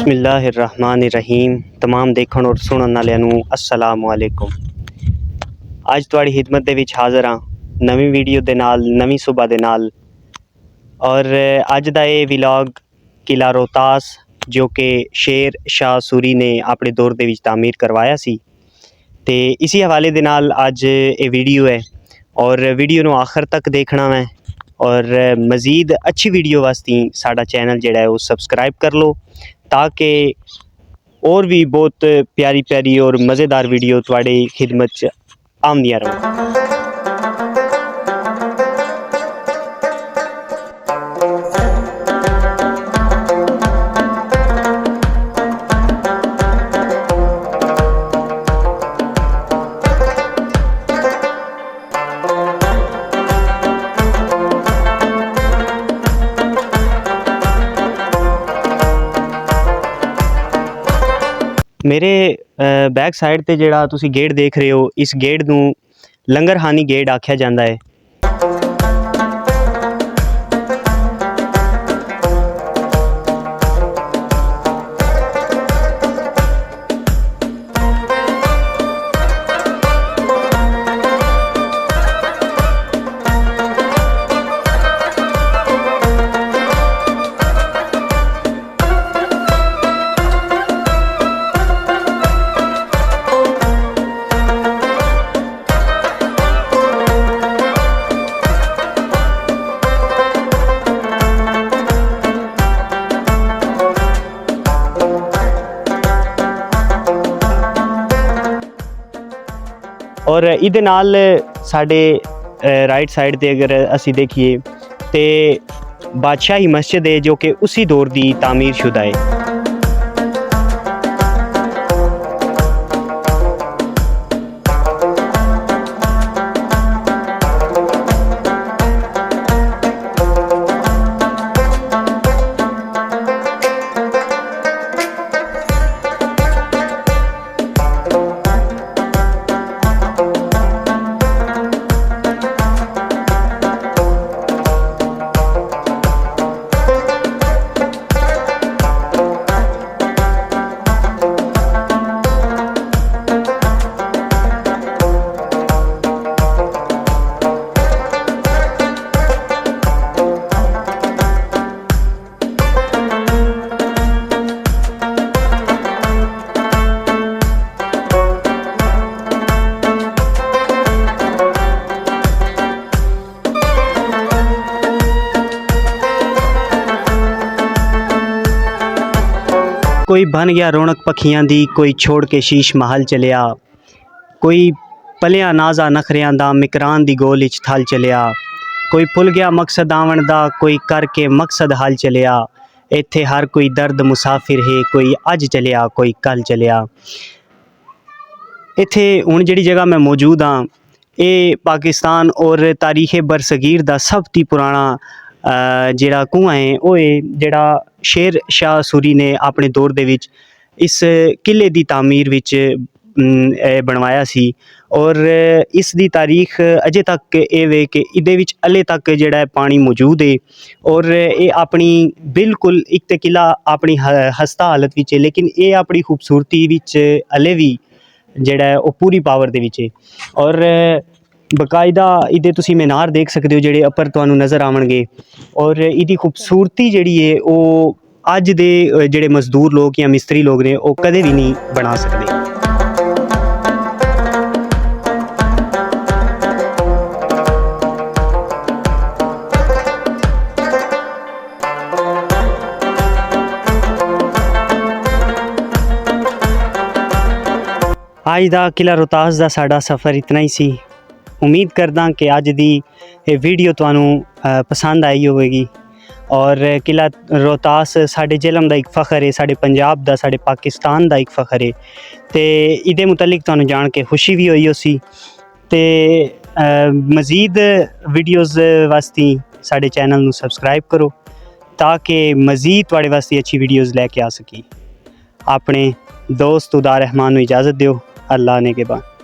बिस्मिल्लाहिर्रहमानिर्रहीम। तमाम देखण और सुनन वालिਆਂ ਨੂੰ अस्सलामु अलैकुम। ਅੱਜ ਤੁਹਾਡੀ ਖਿਦਮਤ ਦੇ ਵਿੱਚ ਹਾਜ਼ਰ ਹਾਂ ਨਵੀਂ ਵੀਡੀਓ ਦੇ ਨਾਲ, ਨਵੀਂ ਸੁਬਹ ਦੇ ਨਾਲ। ਔਰ ਅੱਜ ਦਾ ਇਹ ਵਲੌਗ ਕਿਲਾ ਰੋਹਤਾਸ ਜੋ ਕਿ ਸ਼ੇਰ ਸ਼ਾਹ ਸੂਰੀ ਨੇ ਆਪਣੇ ਦੌਰ ਦੇ ਵਿੱਚ ਤਾਮੀਰ ਕਰਵਾਇਆ ਸੀ, ਤੇ ਇसी ਹਵਾਲੇ ਦੇ ਨਾਲ ਅੱਜ ਇਹ ਵੀਡੀਓ है। और वीडियो ਨੂੰ आखिर तक देखना है और मज़ीद अच्छी वीडियो वास्ते साडा चैनल जिहड़ा है वो सबसक्राइब कर लो, ताकि और भी बहुत प्यारी प्यारी और मज़ेदार वीडियो तुहाडी खिदमत च आंदियां रहन। मेरे बैक साइड ते जिहड़ा तुसी गेट देख रहे हो, इस गेट नूं लंगरहानी गेट आख्या जाता है। और इहदे नाल साडे राइट साइड ते अगर असी देखिए तो बादशाही मस्जिद है जो कि उसी दौर की तामीर शुदा है। कोई बन गया रौनक पखियां दी, कोई छोड़ के शीश महल चलिया, कोई पलिया नाजा नखरियां दा मिकरान दी गोल इच थल चलिया, कोई भुल गया मकसद आवन दा, कोई करके मकसद हल चलिया। इत्थे हर कोई दर्द मुसाफिर है, कोई अज चलिया कोई कल चलिया। इत्थे हुण जिहड़ी जगह मैं मौजूद हाँ, ये पाकिस्तान और तारीख बरसगीर दा सब तो पुराना जिहड़ा कुआं है वो है जिहड़ा शेर शाह सूरी ने अपने दौर दे विच इस किले की तामीर विच बनवाया सी। और इस दी तारीख अजे तक ये वे कि इहदे विच हले तक जिहड़ा पानी मौजूद है। और ये अपनी बिल्कुल एक तो किला अपनी हस्ता हालत विच है, लेकिन ये अपनी खूबसूरती विच हले भी जिहड़ा है वो पूरी पावर दे विच है। और बकायदा इहदे तुसी मीनार देख सकते हो जिहड़े अपर तुहानू नज़र आवणगे। और इहदी खूबसूरती जिहड़ी है वो अज दे जिहड़े मजदूर लोग या मिस्त्री लोग ने वो कदे भी नहीं बना सकते। आज दा किला रोहतास दा साडा सफ़र इतना ही सी। उम्मीद करदा कि अज दी ये वीडियो तुहानू पसंद आई होगी। और किला रोहतास साडे जिलम दा एक फ़ख्र है, साडे पंजाब दा, साडे पाकिस्तान दा एक फ़ख्र है। तो इहदे मुतलिक तुहानू जान के खुशी भी होई होसी। ते मज़ीद वीडियोज़ वास्ते साडे चैनल नू सबसक्राइब करो, ताकि मज़ीद तुहाडे वास्ते अच्छी वीडियोज़ लैके आ सकी। अपने दोस्त उदार रहमान नू इजाज़त दिओ। अल्लाह ने के बाद।